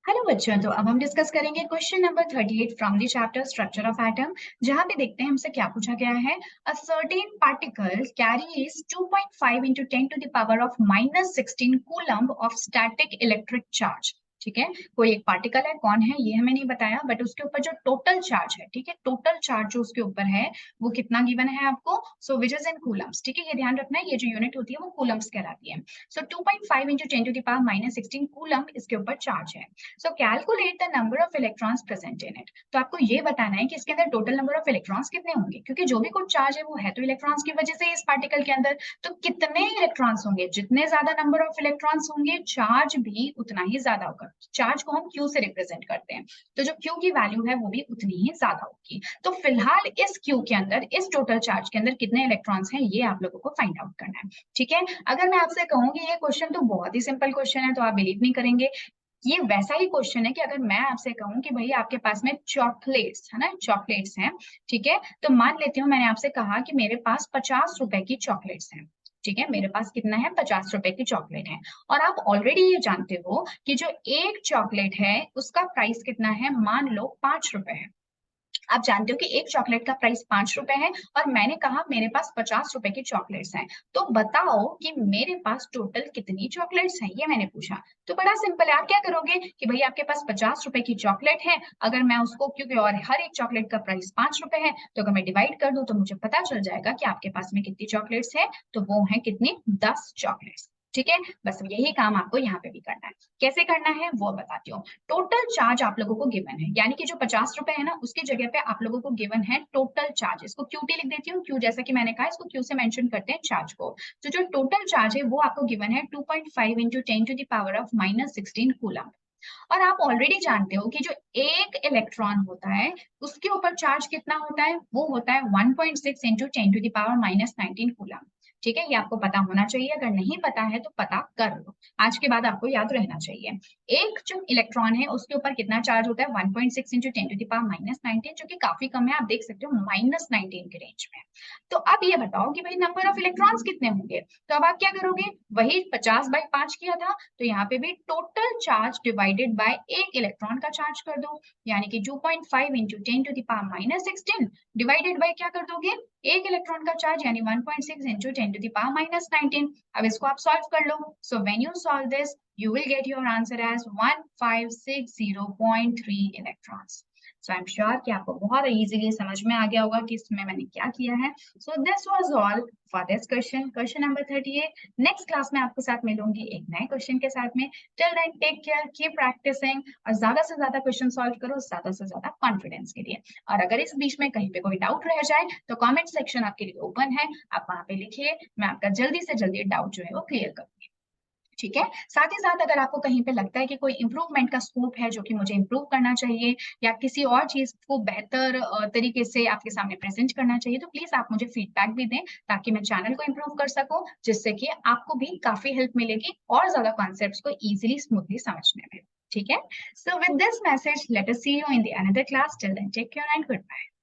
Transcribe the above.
Hello बच्चों, तो अब हम डिस्कस करेंगे question number 38 from the chapter structure of atom. जहां पे देखते हैं हमसे क्या पूछा गया है। A certain particle carries 2.5 into 10 to the power of -16 coulomb of static electric charge. ठीक है, कोई एक पार्टिकल है, कौन है ये हमें नहीं बताया, बट उसके ऊपर जो टोटल चार्ज है, ठीक है, टोटल चार्ज जो उसके ऊपर है वो कितना गिवन है आपको। सो विच इज इन कूलम्स। ठीक है, ये ध्यान रखना है, ये जो यूनिट होती है वो कूलम्स कहलाती है। सो 2.5 into 10 to the power -16 coulomb इसके ऊपर चार्ज है। सो calculate the number of electrons present in it. तो आपको ये बताना है कि इसके अंदर टोटल नंबर ऑफ इलेक्ट्रॉन्स कितने होंगे, क्योंकि जो भी कुछ चार्ज है वो है तो इलेक्ट्रॉन्स की वजह से इस पार्टिकल के अंदर। तो कितने इलेक्ट्रॉन्स होंगे, जितने ज्यादा नंबर ऑफ इलेक्ट्रॉन्स होंगे चार्ज भी उतना ही ज्यादा होगा। चार्ज को हम क्यू से रिप्रेजेंट करते हैं, तो जो क्यू की वैल्यू है वो भी उतनी ही ज्यादा होगी। तो फिलहाल इस क्यू के अंदर, इस टोटल चार्ज के अंदर कितने इलेक्ट्रॉन्स हैं ये आप लोगों को फाइंड आउट करना है। ठीक है, अगर मैं आपसे कहूंगी ये क्वेश्चन तो बहुत ही सिंपल क्वेश्चन है तो आप बिलीव नहीं करेंगे। ये वैसा ही क्वेश्चन है कि अगर मैं आपसे कहूं कि भाई आपके पास में चॉकलेट्स है ना, चॉकलेट्स हैं, ठीक है, तो मान लेती हूँ मैंने आपसे कहा कि मेरे पास 50 रुपए की चॉकलेट्स हैं। ठीक है, मेरे पास कितना है, 50 रुपए की चॉकलेट है। और आप ऑलरेडी ये जानते हो कि जो एक चॉकलेट है उसका प्राइस कितना है, मान लो 5 रुपए है। आप जानते हो कि एक चॉकलेट का प्राइस 5 रुपए है और मैंने कहा मेरे पास 50 रुपए की चॉकलेट्स हैं। तो बताओ कि मेरे पास टोटल कितनी चॉकलेट्स हैं, ये मैंने पूछा। तो बड़ा सिंपल है, आप क्या करोगे कि भाई आपके पास 50 रुपए की चॉकलेट है, अगर मैं उसको, क्योंकि और हर एक चॉकलेट का प्राइस 5 रुपए है, तो अगर मैं डिवाइड कर दूं तो मुझे पता चल जाएगा कि आपके पास में कितनी चॉकलेट्स है। तो वो है कितनी, 10 चॉकलेट्स। ठीक है, बस यही काम आपको यहाँ पे भी करना है। कैसे करना है वो बताती हूँ। टोटल चार्ज आप लोगों को गिवन है, यानी कि जो 50 रुपए है ना उसकी जगह पे आप लोगों को गिवन है टोटल चार्ज। इसको क्यूटी लिख देती हूँ, क्यू जैसा कि मैंने कहा इसको क्यू से मेंशन करते हैं चार्ज को। तो जो टोटल चार्ज है वो आपको गिवन है 2.5 into 10 to the power of -16 coulomb. और आप ऑलरेडी जानते हो कि जो एक इलेक्ट्रॉन होता है उसके ऊपर चार्ज कितना होता है, वो होता है 1.6 into 10 to the power -19 coulomb. ठीक है, ये आपको पता होना चाहिए, अगर नहीं पता है तो पता कर लो, आज के बाद आपको याद रहना चाहिए। एक जो इलेक्ट्रॉन है उसके ऊपर कितना चार्ज होता है, 1.6 into 10 to the power -19, जो कि काफी कम है, आप देख सकते हो -19 के रेंज में। तो अब ये बताओ कि भाई नंबर ऑफ इलेक्ट्रॉन्स कितने होंगे। तो अब आप क्या करोगे, वही 50/5 किया था, तो यहाँ पे भी टोटल चार्ज डिवाइडेड बाय एक इलेक्ट्रॉन का चार्ज कर दो, यानी कि 2.5 into 10 to the power -16 divided by क्या कर दोगे, एक इलेक्ट्रॉन का चार्ज यानी 1.6 into 10 to the power -19। अब इसको आप सॉल्व कर लो। So when you solve this you will get your answer as 1560.3 electrons. So I'm sure कि आपको बहुत इजीली समझ में आ गया होगा कि इसमें मैंने क्या किया है। So this was all for this question, question number 38. Next class में आपके साथ मिलूंगी एक नए क्वेश्चन के साथ में। Till then take care, keep practicing और ज्यादा से ज्यादा क्वेश्चन सॉल्व करो, ज्यादा से ज्यादा कॉन्फिडेंस के लिए। और अगर इस बीच में कहीं पे कोई डाउट रह जाए तो कमेंट सेक्शन आपके लिए ओपन है, आप वहां पे लिखिए, मैं आपका जल्दी से जल्दी डाउट जो है वो क्लियर करूंगी। ठीक है, साथ ही साथ अगर आपको कहीं पे लगता है कि कोई इंप्रूवमेंट का स्कोप है जो कि मुझे इंप्रूव करना चाहिए या किसी और चीज को बेहतर तरीके से आपके सामने प्रेजेंट करना चाहिए, तो प्लीज आप मुझे फीडबैक भी दें ताकि मैं चैनल को इंप्रूव कर सकूं, जिससे कि आपको भी काफी हेल्प मिलेगी और ज्यादा कॉन्सेप्ट्स को इजीली स्मूथली समझने में। ठीक है, so with this message let us see you in the another class. Till then take care and good bye.